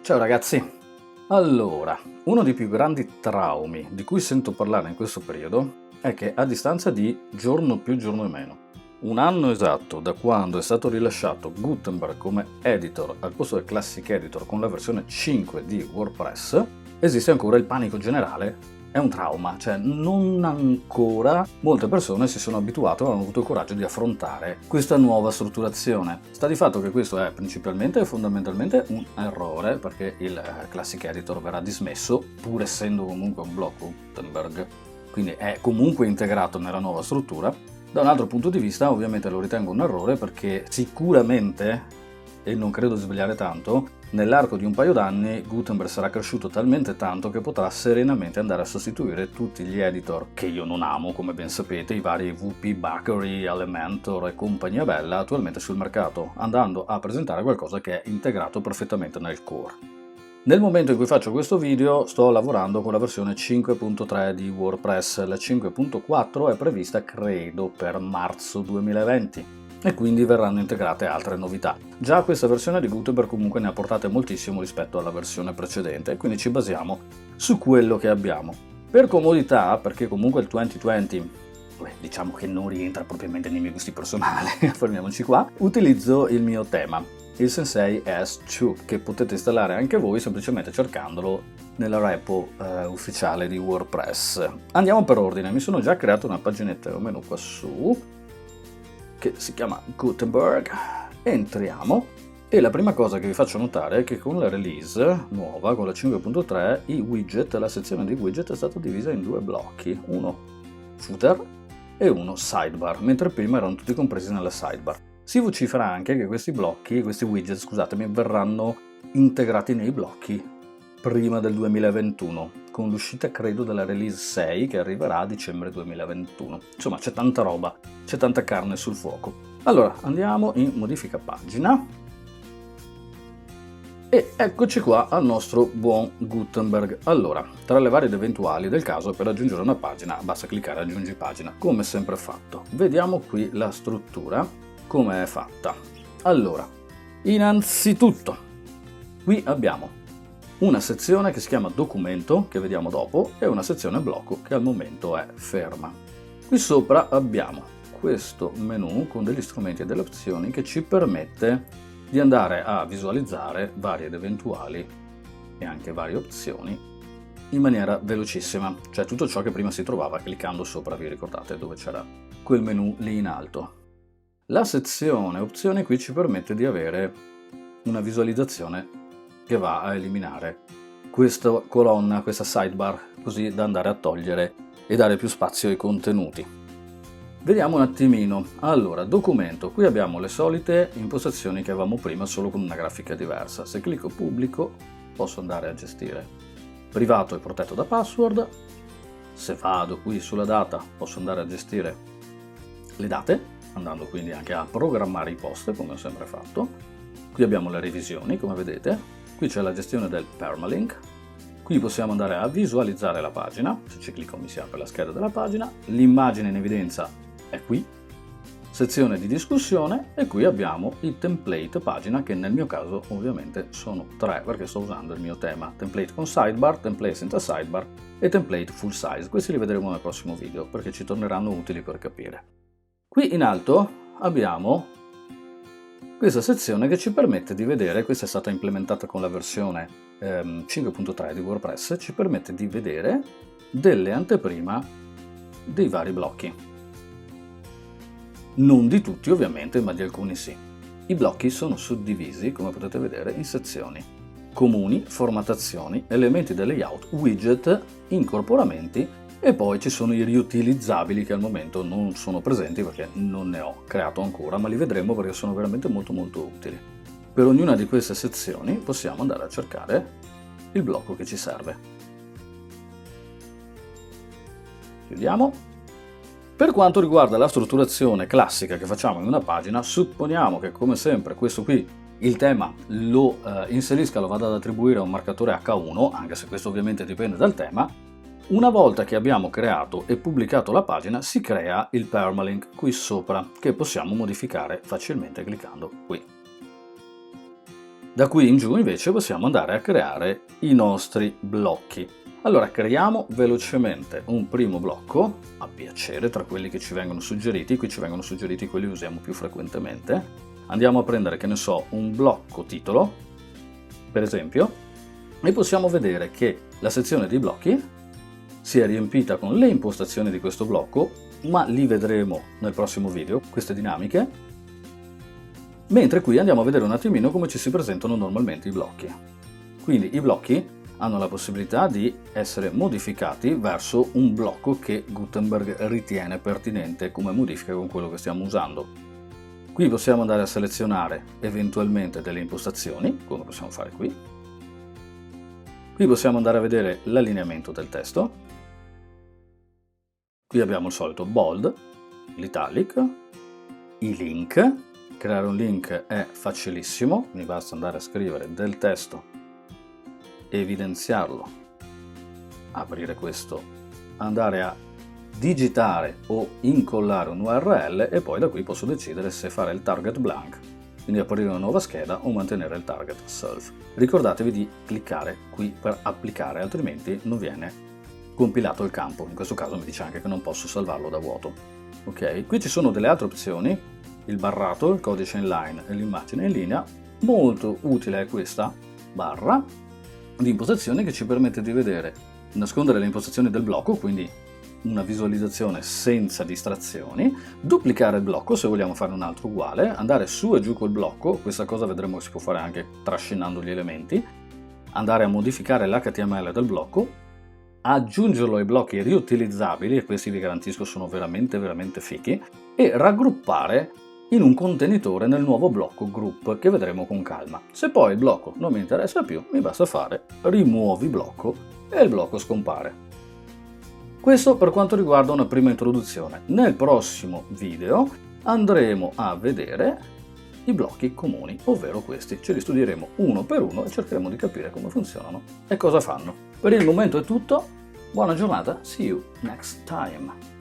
Ciao ragazzi! Allora, uno dei più grandi traumi di cui sento parlare in questo periodo è che a distanza di giorno più giorno e meno, un anno esatto da quando è stato rilasciato Gutenberg come editor al posto del Classic Editor con la versione 5 di WordPress, esiste ancora il panico generale. È un trauma, cioè non ancora molte persone si sono abituate o hanno avuto il coraggio di affrontare questa nuova strutturazione. Sta di fatto che questo è principalmente e fondamentalmente un errore, perché il Classic Editor verrà dismesso pur essendo comunque un blocco Gutenberg, quindi è comunque integrato nella nuova struttura. Da un altro punto di vista ovviamente lo ritengo un errore perché sicuramente, e non credo di sbagliare tanto, nell'arco di un paio d'anni Gutenberg sarà cresciuto talmente tanto che potrà serenamente andare a sostituire tutti gli editor che io non amo, come ben sapete, i vari WP, Bakery, Elementor e compagnia bella attualmente sul mercato, andando a presentare qualcosa che è integrato perfettamente nel core. Nel momento in cui faccio questo video sto lavorando con la versione 5.3 di WordPress, la 5.4 è prevista credo per marzo 2020. E quindi verranno integrate altre novità. Già questa versione di Gutenberg comunque ne ha portate moltissimo rispetto alla versione precedente, quindi ci basiamo su quello che abbiamo. Per comodità, perché comunque il 2020, diciamo che non rientra propriamente nei miei gusti personali, fermiamoci qua, utilizzo il mio tema, il Sensei S2, che potete installare anche voi semplicemente cercandolo nella repo ufficiale di WordPress. Andiamo per ordine, mi sono già creato una paginetta o menu qua su, che si chiama Gutenberg. Entriamo e la prima cosa che vi faccio notare è che con la release nuova, con la 5.3, i widget, la sezione di widget è stata divisa in due blocchi, uno footer e uno sidebar, mentre prima erano tutti compresi nella sidebar. Si vocifera anche che questi blocchi, questi widget, scusatemi, verranno integrati nei blocchi prima del 2021, con l'uscita credo della release 6 che arriverà a dicembre 2021. Insomma, c'è tanta roba, c'è tanta carne sul fuoco. Allora, andiamo in modifica pagina e eccoci qua al nostro buon Gutenberg. Allora, tra le varie ed eventuali del caso, per aggiungere una pagina basta cliccare aggiungi pagina, come sempre fatto. Vediamo qui la struttura, come è fatta. Allora, innanzitutto, qui abbiamo una sezione che si chiama documento, che vediamo dopo, e una sezione blocco che al momento è ferma. Qui sopra abbiamo questo menu con degli strumenti e delle opzioni che ci permette di andare a visualizzare varie ed eventuali e anche varie opzioni in maniera velocissima, cioè tutto ciò che prima si trovava cliccando sopra, vi ricordate dove c'era quel menu lì in alto. La sezione opzioni qui ci permette di avere una visualizzazione che va a eliminare questa colonna, questa sidebar, così da andare a togliere e dare più spazio ai contenuti. Vediamo un attimino. Allora, documento, qui abbiamo le solite impostazioni che avevamo prima solo con una grafica diversa. Se clicco pubblico posso andare a gestire privato e protetto da password. Se vado qui sulla data posso andare a gestire le date, andando quindi anche a programmare i post come ho sempre fatto. Qui abbiamo le revisioni, come vedete. Qui c'è la gestione del permalink, qui possiamo andare a visualizzare la pagina, se ci clicco mi si apre la scheda della pagina, l'immagine in evidenza è qui, sezione di discussione e qui abbiamo i template pagina che nel mio caso ovviamente sono 3 perché sto usando il mio tema, template con sidebar, template senza sidebar e template full size, questi li vedremo nel prossimo video perché ci torneranno utili per capire. Qui in alto abbiamo questa sezione che ci permette di vedere, questa è stata implementata con la versione 5.3 di WordPress, ci permette di vedere delle anteprima dei vari blocchi. Non di tutti ovviamente, ma di alcuni sì. I blocchi sono suddivisi, come potete vedere, in sezioni comuni, formattazioni, elementi del layout, widget, incorporamenti e poi ci sono i riutilizzabili che al momento non sono presenti perché non ne ho creato ancora, ma li vedremo perché sono veramente molto utili. Per ognuna di queste sezioni possiamo andare a cercare il blocco che ci serve. Chiudiamo. Per quanto riguarda la strutturazione classica che facciamo in una pagina, supponiamo che come sempre questo qui, il tema, lo inserisca, lo vada ad attribuire a un marcatore H1, anche se questo ovviamente dipende dal tema. Una volta che abbiamo creato e pubblicato la pagina si crea il permalink qui sopra che possiamo modificare facilmente cliccando qui. Da qui in giù invece possiamo andare a creare i nostri blocchi. Allora creiamo velocemente un primo blocco, a piacere, tra quelli che ci vengono suggeriti. Qui ci vengono suggeriti quelli che usiamo più frequentemente. Andiamo a prendere, che ne so, un blocco titolo, per esempio, e possiamo vedere che la sezione dei blocchi si è riempita con le impostazioni di questo blocco, ma li vedremo nel prossimo video, queste dinamiche. Mentre qui andiamo a vedere un attimino come ci si presentano normalmente i blocchi. Quindi i blocchi hanno la possibilità di essere modificati verso un blocco che Gutenberg ritiene pertinente come modifica con quello che stiamo usando. Qui possiamo andare a selezionare eventualmente delle impostazioni, come possiamo fare qui. Qui possiamo andare a vedere l'allineamento del testo. Qui abbiamo il solito bold, l'italic, i link. Creare un link è facilissimo, mi basta andare a scrivere del testo, evidenziarlo, aprire questo, andare a digitare o incollare un URL e poi da qui posso decidere se fare il target blank, quindi aprire una nuova scheda o mantenere il target self. Ricordatevi di cliccare qui per applicare, altrimenti non viene compilato il campo. In questo caso mi dice anche che non posso salvarlo da vuoto. Ok, qui ci sono delle altre opzioni. Il barrato, il codice inline e l'immagine in linea. Molto utile è questa barra di impostazione che ci permette di vedere, nascondere le impostazioni del blocco, quindi una visualizzazione senza distrazioni, duplicare il blocco se vogliamo fare un altro uguale, andare su e giù col blocco, questa cosa vedremo che si può fare anche trascinando gli elementi, andare a modificare l'HTML del blocco, aggiungerlo ai blocchi riutilizzabili, e questi vi garantisco sono veramente fichi, e raggruppare in un contenitore nel nuovo blocco group che vedremo con calma. Se poi il blocco non mi interessa più, mi basta fare rimuovi blocco e il blocco scompare. Questo per quanto riguarda una prima introduzione. Nel prossimo video andremo a vedere i blocchi comuni, ovvero questi. Ce li studieremo uno per uno e cercheremo di capire come funzionano e cosa fanno. Per il momento è tutto, buona giornata, see you next time!